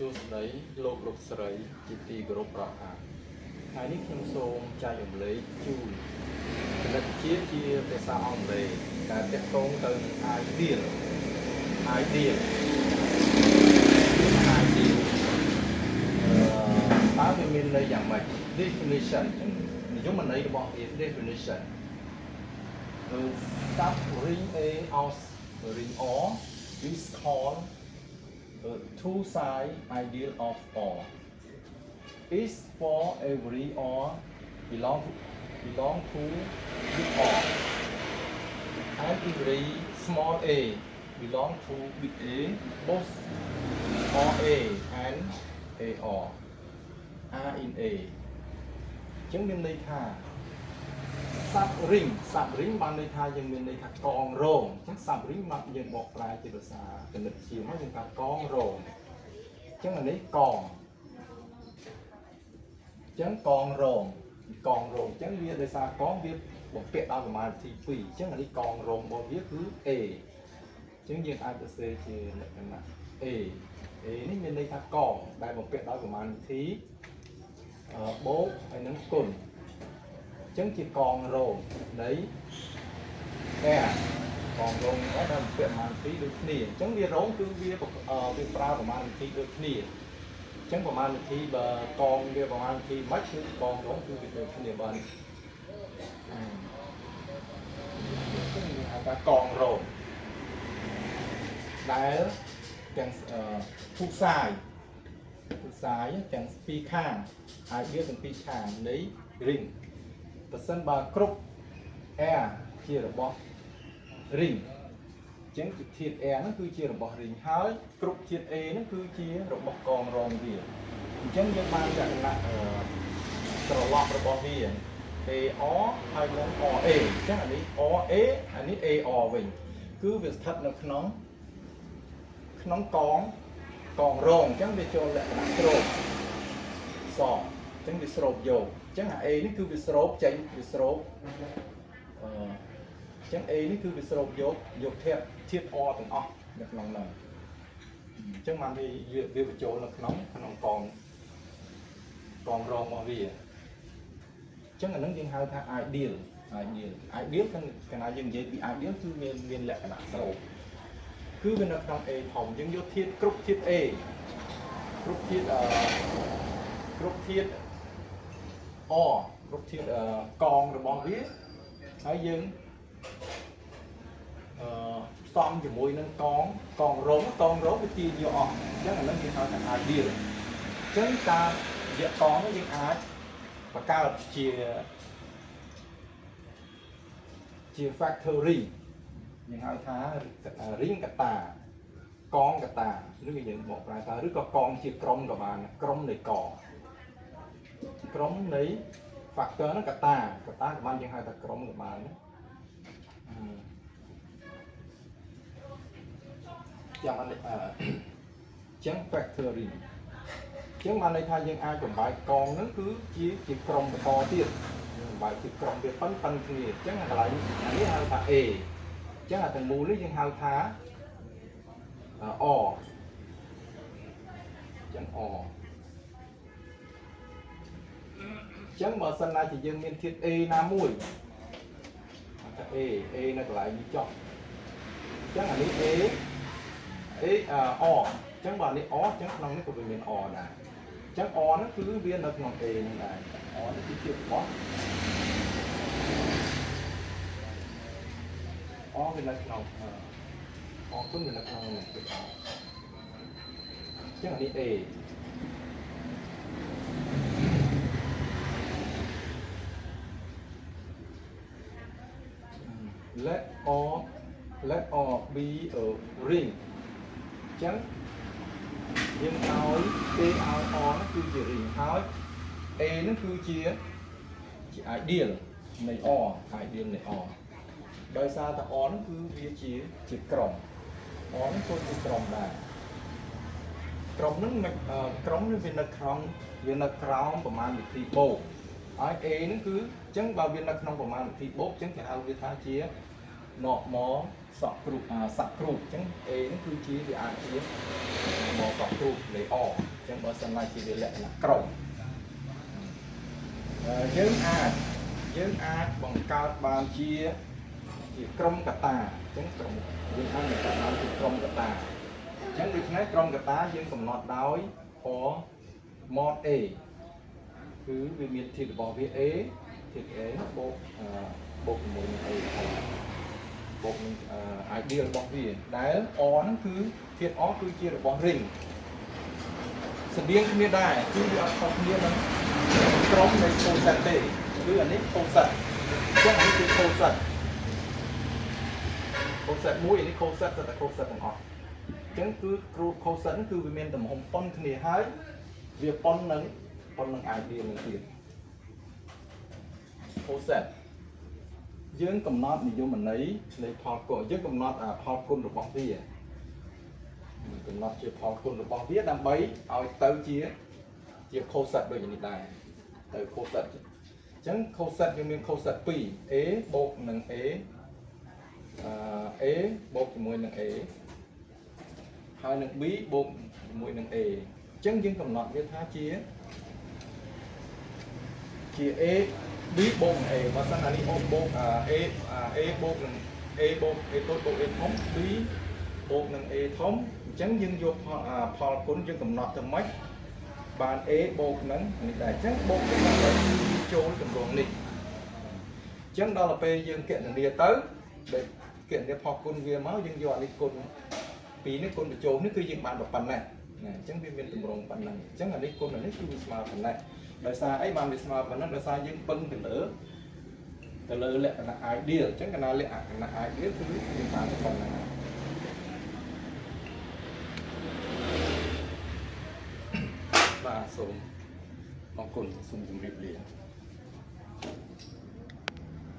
សួស្តីលោកលោកស្រីជាទីគោរពរាប់អានថ្ងៃនេះខ្ញុំសូមចែករំលែកជូនគណិតវិទ្យាជាភាសាអង់គ្លេសដែលទាក់ទងទៅនឹង ideal តើវាមានន័យយ៉ាងម៉េច definition និយមន័យរបស់វា definition start ring a or ring or is called two-side ideal of or is for every or belong to big or and every small a belong to big A both or A and A or are in A ចឹងមានន័យថាsub ring បានន័យថាយើងមានន័យថាកងរងចឹង sub ring មកយើងបកប្រែជាភាសាគណិតវិទ្យាមកយើងថាកងរងចឹងអានេះកងចឹងកងរងចឹងវាដោយសារកងវាបំពាក់ដោយប្រមាណទី2ចឹងអានេះកងរងរបស់វាគឺ A ចឹងយើងអាចសរសេរជាលក្ខណៈ A នេះមានន័យថាកងដែលបំពាក់ដោយប្រមាណវិធីបូកហើយនឹងគុណចឹងជាកងរងនៃ R កងរងដែលបំពាក់ប្រមាណវិធីដូចគ្នាចឹងវារងគឺវាប្រើប្រមាណវិធីដូចគ្នាចឹងប្រមាណវិធីបើកងវាប្រមាណវិធីមិនគឺកងរងគឺវាដូចគ្នាបានចឹងវាហៅថាកងរងដែលទាំងទូសាយទាំងពីរខាងហើយវាទាំងពីរខាងនៃ ring បើសិនបើគ្រប់ R ជារបស់ ring ចឹងធាតុ R ហ្នឹងគឺជារបស់ ring ហើយគ្រប់ធាតុ A ហ្នឹងគឺជារបស់កងរងវាអញ្ចឹងយើងបានលក្ខណៈត្រឡប់របស់វា AR ហើយនឹង RA អញ្ចឹងអានេះ RA អានេះ AR វិញគឺវាស្ថិតនៅក្នុងកងរងអញ្ចឹងវាចូលលក្ខណៈស្រូបសអញ្ចឹងវាស្រូបយកអញ្ចឹងអា A នេះគឺវាស្រូបចេញវាស្រូបអញ្ចឹង A នេះគឺវាស្រូបយកធាតុ R ទាំងអស់នៅក្នុងហ្នឹងអញ្ចឹងបានវាបញ្ចូលនៅក្នុងកងរងរបស់វាអញ្ចឹងអានឹងយើងហៅថា ideal កាលណាយើងនិយាយពី ideal គឺមានលក្ខណៈស្រូបគឺវានៅក្នុង A ធំយើងយកធាតុគ្រប់ធាតុ A គ្រប់ធាតុ R គ្រប់ធាតុកងរបស់វាហើយយើងផ្សំជាមួយនឹងកងរងវាទាញយកអស់អញ្ចឹងអានឹងគេហៅថា ideal អញ្ចឹងតាមរយៈកងនេះយើងអាចបង្កើតជា factory យើងហៅថា ring កតាកងកតាឬក៏យើងបកប្រែថាឬក៏កងជាក្រុមក៏បានក្រុមនៃកក្រុមនៃ factor ហ្នឹងកតាក៏បានយើងហៅថាក្រុមក៏បានយ៉ាងនេះចឹង factory ចឹងបានន័យថាយើងអាចបំបែកកងហ្នឹងគឺជាក្រុមបន្តទៀតយើងបំបែកជាក្រុមវាប៉ុនគ្នាចឹងកន្លែងនេះហៅថា A ចឹងអាទាំងមូលនេះយើងហៅថា R ចឹង R ចឹងបើសិនណាជាយើងមានធាតុ A ណាមួយថា A នៅកន្លែងនេះចុះចឹងអានេះ R ចឹងបើនេះ R ចឹងក្នុងនេះក៏វាមាន R ដែរចឹង R ហ្នឹងគឺវានៅក្នុង A ហ្នឹងដែរ R នេះគឺធាតុរបស់ R វានៅក្នុងR គុណវានៅក្នុងនេះចឹងអានេះ A let R be a ring ចឹងយើងឲ្យ A ឲ្យ R ហ្នឹងគឺជា ring ហើយ A ហ្នឹងគឺជា ideal នៃ R ideal នៃ R ដោយសារតែ R ហ្នឹងគឺវាជាក្រុម R ហ្នឹងគឺជាក្រុមដែរក្រុមហ្នឹងវានៅក្រោមប្រមាណវិធីបូកហើយ A ហ្នឹងគឺអញ្ចឹងបើវានៅក្នុងប្រមាណវិធីបូកអញ្ចឹងគេហៅវាថាជា normal សក់គ្រូសក់គ្រូអញ្ចឹង A ហ្នឹងគឺជាវាអាចជាមកសក់គ្រូលេអអញ្ចឹងបើសិនណាជាវាលក្ខណៈក្រុមយើងអាចបង្កើតបានជាក្រុមកតាអញ្ចឹងក្រុមយើងអាចបង្កើតបានជាក្រុមកតាអញ្ចឹងដូច្នេះក្រុមកតាយើងកំណត់ដោយពណ៌ mod A គឺវាមានធាតុរបស់វា A ធាតុ A បូកជាមួយនឹង A បូកនឹង ideal របស់វាដែល O ហ្នឹងគឺធាតុ O គឺជារបស់ ring ស្តៀងគ្នាដែរគឺវាអត់ខុសគ្នានឹងក្រុមនៃ coset ទេគឺអានេះ coset អញ្ចឹងអានេះគឺ coset មួយអានេះ coset តែ coset ទាំងអស់អញ្ចឹងគឺគ្រូ coset ហ្នឹងគឺវាមានទំហំប៉ុនគ្នាហើយវាប៉ុននឹង ideal នឹងទៀត coset យើងកំណត់និយមន័យនៃផលគុណយើងកំណត់ផលគុណរបស់វាកំណត់ជាផលគុណរបស់វាដើម្បីឲ្យទៅជា coset ដូចនេះដែរទៅ coset អញ្ចឹង coset យើងមាន coset 2 A បូកនឹង A A បូកជាមួយនឹង A ហើយនឹង B បូកជាមួយនឹង A អញ្ចឹងយើងកំណត់វាថាជា A B បូកនឹង A បើសិនអានេះបូកA បូកនឹង A បូក A តូចបូក A ធំ B បូកនឹង A ធំអញ្ចឹងយើងយកផលគុណយើងកំណត់ទៅម៉េចបាន A បូកនឹងនេះដែរអញ្ចឹងបូកនឹងដើម្បីចូលតម្រងនេះអញ្ចឹងដល់ទៅពេលយើងគណនាទៅដែលគណនាផលគុណវាមកយើងយកអានេះគុណពីនេះគុណបញ្ចូលនេះគឺយើងបានប៉ុណ្ណេះណាអញ្ចឹងវាមានតម្រងប៉ុណ្ណឹងអញ្ចឹងអានេះគុណអានេះគឺវាស្មើប៉ុណ្ណេះដោយសារអីបានវាស្មើប៉ុណ្ណឹងដោយសារយើងពឹងទៅលើលក្ខណៈ ideal អញ្ចឹងកាលណាលក្ខណៈ ideal គឺយើងបានប៉ុណ្ណឹងបាទសូមអរគុណសូមជម្រាបលា